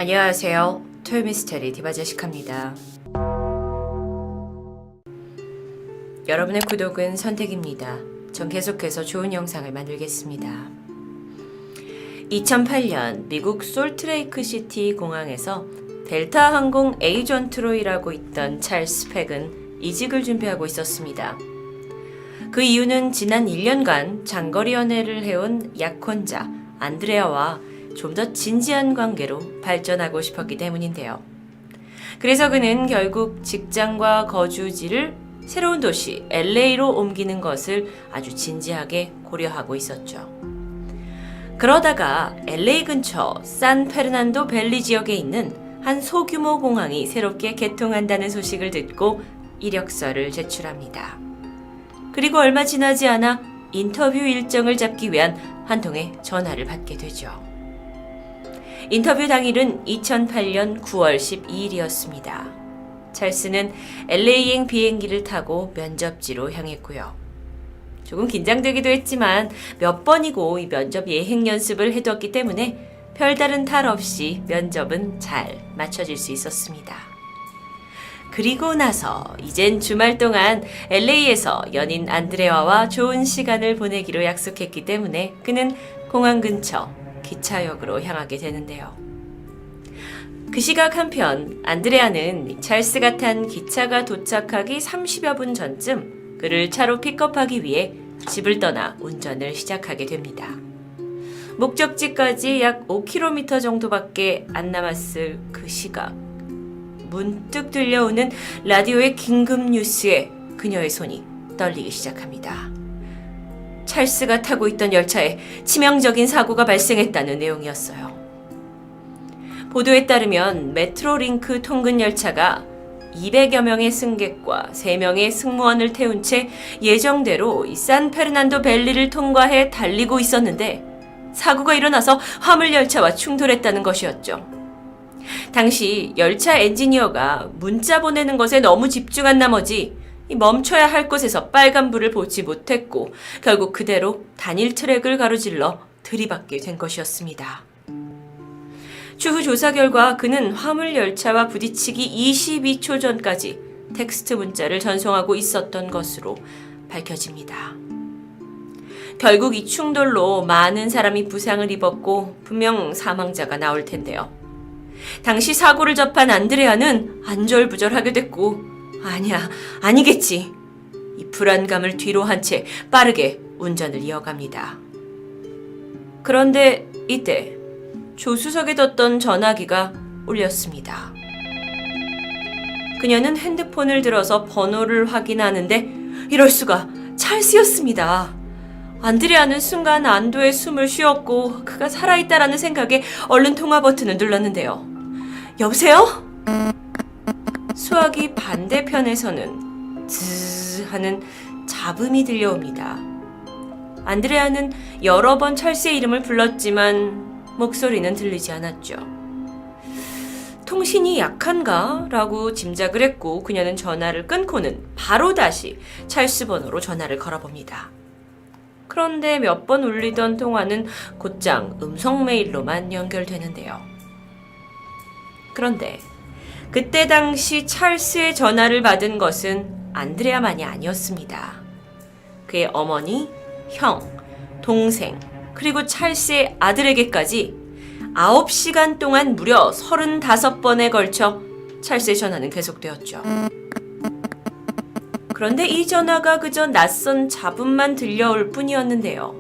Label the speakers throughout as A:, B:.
A: 안녕하세요. 토요미스테리 디바제시카입니다. 여러분의 구독은 선택입니다. 전 계속해서 좋은 영상을 만들겠습니다. 2008년 미국 솔트레이크 시티 공항에서 델타 항공 에이전트로 일하고 있던 찰스 팩은 이직을 준비하고 있었습니다. 그 이유는 지난 1년간 장거리 연애를 해온 약혼자 안드레아와 좀 더 진지한 관계로 발전하고 싶었기 때문인데요. 그래서 그는 결국 직장과 거주지를 새로운 도시 LA로 옮기는 것을 아주 진지하게 고려하고 있었죠. 그러다가 LA 근처 산페르난도 밸리 지역에 있는 한 소규모 공항이 새롭게 개통한다는 소식을 듣고 이력서를 제출합니다. 그리고 얼마 지나지 않아 인터뷰 일정을 잡기 위한 한 통의 전화를 받게 되죠. 인터뷰 당일은 2008년 9월 12일이었습니다. 찰스는 LA행 비행기를 타고 면접지로 향했고요. 조금 긴장되기도 했지만 몇 번이고 이 면접 예행 연습을 해두었기 때문에 별다른 탈 없이 면접은 잘 마쳐질 수 있었습니다. 그리고 나서 이젠 주말 동안 LA에서 연인 안드레아와 좋은 시간을 보내기로 약속했기 때문에 그는 공항 근처 기차역으로 향하게 되는데요. 그 시각 한편 안드레아는 찰스가 탄 기차가 도착하기 30여 분 전쯤 그를 차로 픽업하기 위해 집을 떠나 운전을 시작하게 됩니다. 목적지까지 약 5km 정도밖에 안 남았을 그 시각, 문득 들려오는 라디오의 긴급 뉴스에 그녀의 손이 떨리기 시작합니다. 찰스가 타고 있던 열차에 치명적인 사고가 발생했다는 내용이었어요. 보도에 따르면 메트로링크 통근 열차가 200여 명의 승객과 3명의 승무원을 태운 채 예정대로 이 산페르난도 밸리를 통과해 달리고 있었는데 사고가 일어나서 화물 열차와 충돌했다는 것이었죠. 당시 열차 엔지니어가 문자 보내는 것에 너무 집중한 나머지 멈춰야 할 곳에서 빨간불을 보지 못했고 결국 그대로 단일 트랙을 가로질러 들이받게 된 것이었습니다. 추후 조사 결과 그는 화물 열차와 부딪히기 22초 전까지 텍스트 문자를 전송하고 있었던 것으로 밝혀집니다. 결국 이 충돌로 많은 사람이 부상을 입었고 분명 사망자가 나올 텐데요. 당시 사고를 접한 안드레아는 안절부절하게 됐고 아니겠지. 이 불안감을 뒤로 한 채 빠르게 운전을 이어갑니다. 그런데 이때 조수석에 뒀던 전화기가 울렸습니다. 그녀는 핸드폰을 들어서 번호를 확인하는데 이럴 수가 찰스였습니다. 안드레아는 순간 안도의 숨을 쉬었고 그가 살아있다라는 생각에 얼른 통화 버튼을 눌렀는데요. 여보세요? 수화기 반대편에서는 즈즈 하는 잡음이 들려옵니다. 안드레아는 여러 번 찰스의 이름을 불렀지만 목소리는 들리지 않았죠. 통신이 약한가? 라고 짐작을 했고 그녀는 전화를 끊고는 바로 다시 찰스 번호로 전화를 걸어봅니다. 그런데 몇 번 울리던 통화는 곧장 음성 메일로만 연결되는데요. 그런데 그때 당시 찰스의 전화를 받은 것은 안드레아만이 아니었습니다. 그의 어머니, 형, 동생, 그리고 찰스의 아들에게까지 9시간 동안 무려 35번에 걸쳐 찰스의 전화는 계속되었죠. 그런데 이 전화가 그저 낯선 잡음만 들려올 뿐이었는데요.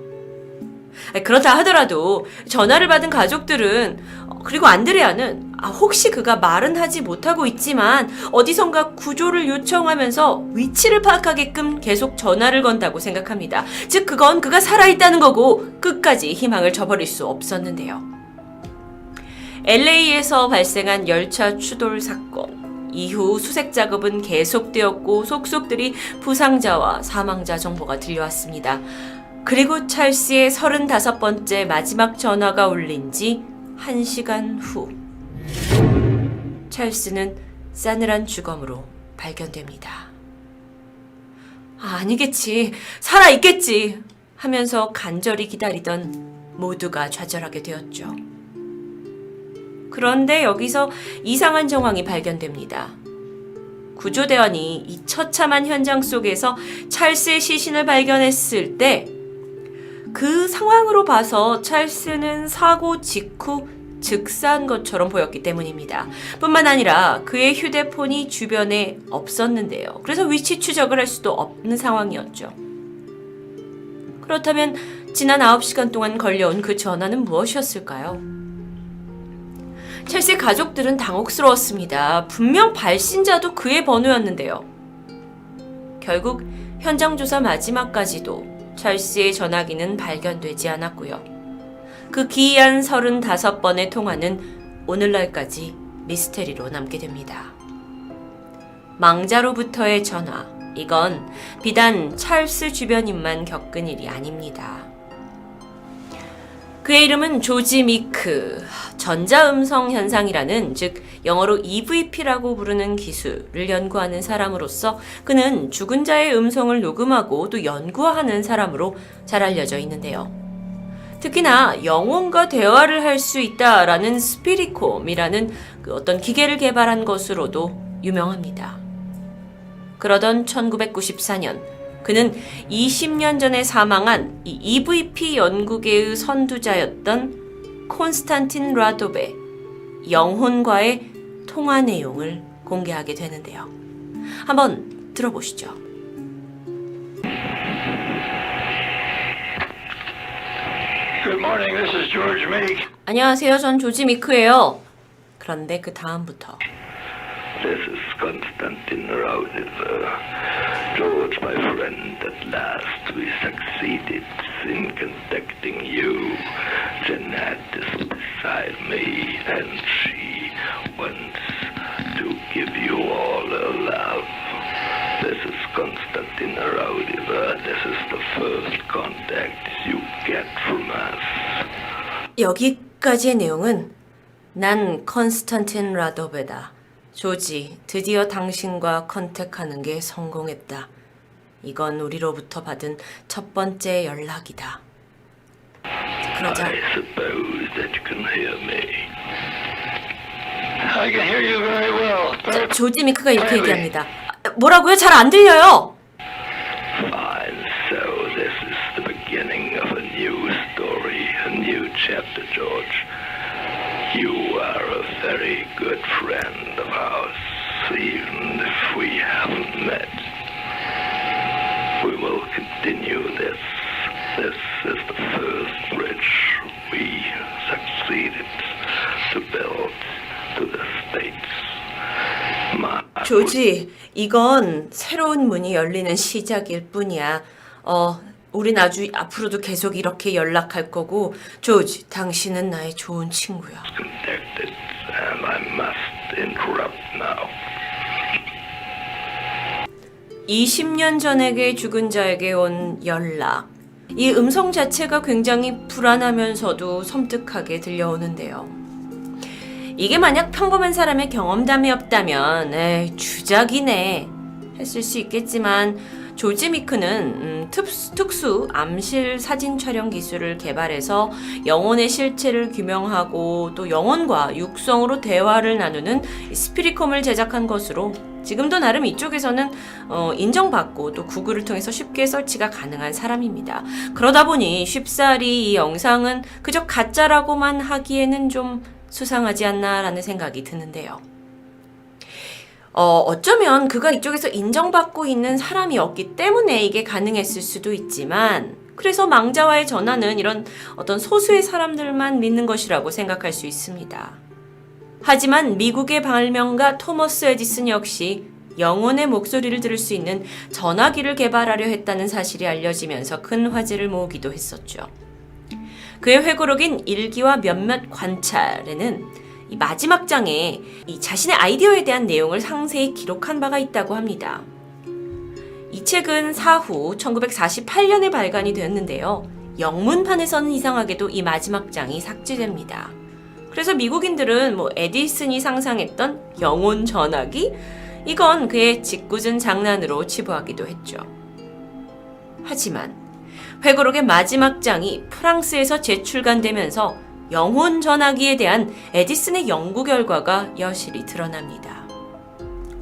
A: 그렇다 하더라도 전화를 받은 가족들은 그리고 안드레아는 혹시 그가 말은 하지 못하고 있지만 어디선가 구조를 요청하면서 위치를 파악하게끔 계속 전화를 건다고 생각합니다. 즉 그건 그가 살아있다는 거고 끝까지 희망을 저버릴 수 없었는데요. LA에서 발생한 열차 추돌 사건 이후 수색 작업은 계속되었고 속속들이 부상자와 사망자 정보가 들려왔습니다. 그리고 찰스의 35번째 마지막 전화가 울린 지 1시간 후 찰스는 싸늘한 주검으로 발견됩니다. 아니겠지, 살아있겠지 하면서 간절히 기다리던 모두가 좌절하게 되었죠. 그런데 여기서 이상한 정황이 발견됩니다. 구조대원이 이 처참한 현장 속에서 찰스의 시신을 발견했을 때 그 상황으로 봐서 찰스는 사고 직후 즉사한 것처럼 보였기 때문입니다. 뿐만 아니라 그의 휴대폰이 주변에 없었는데요. 그래서 위치 추적을 할 수도 없는 상황이었죠. 그렇다면 지난 9시간 동안 걸려온 그 전화는 무엇이었을까요? 찰스의 가족들은 당혹스러웠습니다. 분명 발신자도 그의 번호였는데요. 결국 현장 조사 마지막까지도 찰스의 전화기는 발견되지 않았고요. 그 기이한 35번의 통화는 오늘날까지 미스테리로 남게 됩니다. 망자로부터의 전화, 이건 비단 찰스 주변인만 겪은 일이 아닙니다. 그의 이름은 조지 미크, 전자음성 현상이라는, 즉 영어로 EVP라고 부르는 기술을 연구하는 사람으로서 그는 죽은 자의 음성을 녹음하고 또 연구하는 사람으로 잘 알려져 있는데요. 특히나 영혼과 대화를 할 수 있다라는 스피리콤이라는 그 어떤 기계를 개발한 것으로도 유명합니다. 그러던 1994년 그는 20년 전에 사망한 이 EVP 연구계의 선두자였던 콘스탄틴 라도베 영혼과의 통화 내용을 공개하게 되는데요. 한번 들어보시죠.
B: Good morning, this is George Meek.
A: 안녕하세요. 전 조지 미크예요. 그런데 그 다음부터
B: This is Konstantin Raudiver. George, my friend, at last we succeeded in contacting you. Jeanette is beside me and she wants to give you all her love. This is Konstantin Raudiver. This is the first contact you get from us.
A: 여기까지의 내용은 난 컨스탄틴 라도베다. 조지, 드디어 당신과 컨택하는 게 성공했다. 이건 우리로부터 받은 첫 번째 연락이다. 그러자
B: I suppose that you can hear me. I can hear you very well.
A: 조지 미크가 이렇게 얘기합니다. 뭐라고요? 잘 안 들려요.
B: Fine, so this is the beginning of a new story, a new chapter, George. You are a very good friend of ours, even if we haven't met. We will continue this. This is the first bridge we succeeded to build to the States.
A: 조지, 이건 새로운 문이 열리는 시작일 뿐이야. 우린 아주 앞으로도 계속 이렇게 연락할 거고, 조지, 당신은 나의 좋은 친구야.
B: Contacted, and I must interrupt now.
A: 20년 전에게 죽은 자에게 온 연락. 이 음성 자체가 굉장히 불안하면서도 섬뜩하게 들려오는데요. 이게 만약 평범한 사람의 경험담이었다면 에이, 주작이네 했을 수 있겠지만 조지 미크는 특수 암실 사진 촬영 기술을 개발해서 영혼의 실체를 규명하고 또 영혼과 육성으로 대화를 나누는 스피리콤을 제작한 것으로 지금도 나름 이쪽에서는 인정받고 또 구글을 통해서 쉽게 설치가 가능한 사람입니다. 그러다 보니 쉽사리 이 영상은 그저 가짜라고만 하기에는 좀 수상하지 않나라는 생각이 드는데요. 어쩌면 그가 이쪽에서 인정받고 있는 사람이었기 때문에 이게 가능했을 수도 있지만 그래서 망자와의 전화는 이런 어떤 소수의 사람들만 믿는 것이라고 생각할 수 있습니다. 하지만 미국의 발명가 토머스 에디슨 역시 영혼의 목소리를 들을 수 있는 전화기를 개발하려 했다는 사실이 알려지면서 큰 화제를 모으기도 했었죠. 그의 회고록인 일기와 몇몇 관찰에는 이 마지막 장에 이 자신의 아이디어에 대한 내용을 상세히 기록한 바가 있다고 합니다. 이 책은 사후 1948년에 발간이 되었는데요. 영문판에서는 이상하게도 이 마지막 장이 삭제됩니다. 그래서 미국인들은 에디슨이 상상했던 영혼 전화기? 이건 그의 짓궂은 장난으로 치부하기도 했죠. 하지만 회고록의 마지막 장이 프랑스에서 재출간되면서 영혼 전화기에 대한 에디슨의 연구 결과가 여실히 드러납니다.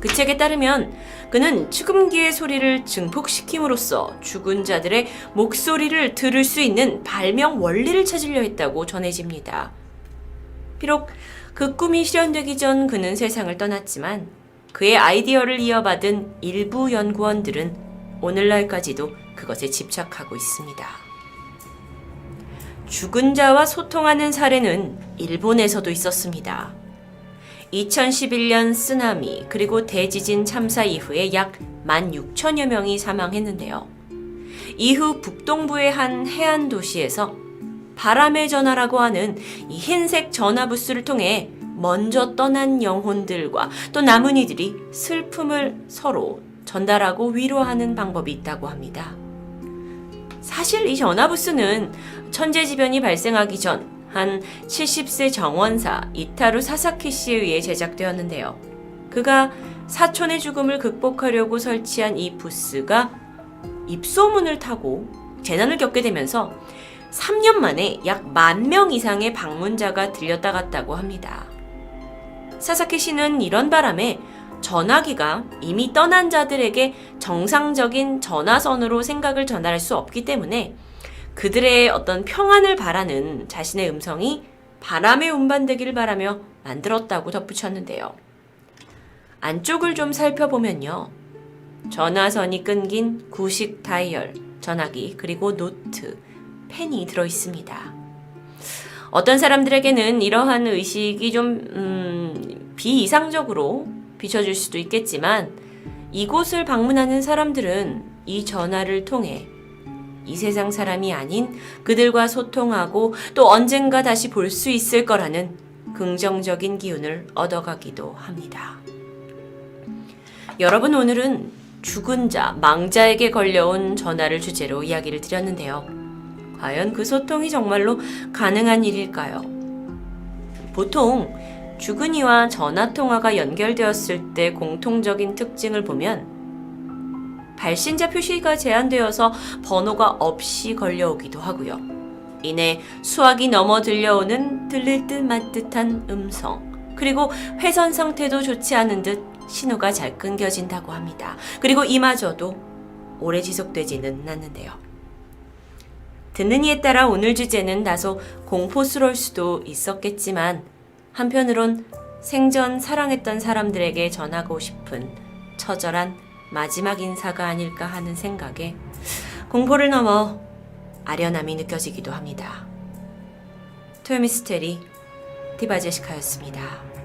A: 그 책에 따르면 그는 축음기의 소리를 증폭시킴으로써 죽은 자들의 목소리를 들을 수 있는 발명 원리를 찾으려 했다고 전해집니다. 비록 그 꿈이 실현되기 전 그는 세상을 떠났지만 그의 아이디어를 이어받은 일부 연구원들은 오늘날까지도 그것에 집착하고 있습니다. 죽은 자와 소통하는 사례는 일본에서도 있었습니다. 2011년 쓰나미 그리고 대지진 참사 이후에 약 16,000여 명이 사망했는데요. 이후 북동부의 한 해안 도시에서 바람의 전화라고 하는 이 흰색 전화 부스를 통해 먼저 떠난 영혼들과 또 남은 이들이 슬픔을 서로 전달하고 위로하는 방법이 있다고 합니다. 사실 이 전화 부스는 천재지변이 발생하기 전 한 70세 정원사 이타루 사사키 씨에 의해 제작되었는데요. 그가 사촌의 죽음을 극복하려고 설치한 이 부스가 입소문을 타고 재난을 겪게 되면서 3년 만에 약 10,000명 이상의 방문자가 들렸다 갔다고 합니다. 사사키 씨는 이런 바람에 전화기가 이미 떠난 자들에게 정상적인 전화선으로 생각을 전달할 수 없기 때문에 그들의 어떤 평안을 바라는 자신의 음성이 바람에 운반되기를 바라며 만들었다고 덧붙였는데요. 안쪽을 좀 살펴보면요. 전화선이 끊긴 구식 다이얼, 전화기, 그리고 노트, 펜이 들어있습니다. 어떤 사람들에게는 이러한 의식이 좀 비이상적으로 비춰질 수도 있겠지만 이곳을 방문하는 사람들은 이 전화를 통해 이 세상 사람이 아닌 그들과 소통하고 또 언젠가 다시 볼 수 있을 거라는 긍정적인 기운을 얻어가기도 합니다. 여러분, 오늘은 죽은 자, 망자에게 걸려온 전화를 주제로 이야기를 드렸는데요. 과연 그 소통이 정말로 가능한 일일까요? 보통 죽은 이와 전화통화가 연결되었을 때 공통적인 특징을 보면 발신자 표시가 제한되어서 번호가 없이 걸려오기도 하고요. 이내 수화기 넘어 들려오는 들릴 듯 말 듯한 음성, 그리고 회선 상태도 좋지 않은 듯 신호가 잘 끊겨진다고 합니다. 그리고 이마저도 오래 지속되지는 않는데요. 듣는 이에 따라 오늘 주제는 다소 공포스러울 수도 있었겠지만 한편으론 생전 사랑했던 사람들에게 전하고 싶은 처절한 마지막 인사가 아닐까 하는 생각에 공포를 넘어 아련함이 느껴지기도 합니다. 토요미스테리 디바제시카였습니다.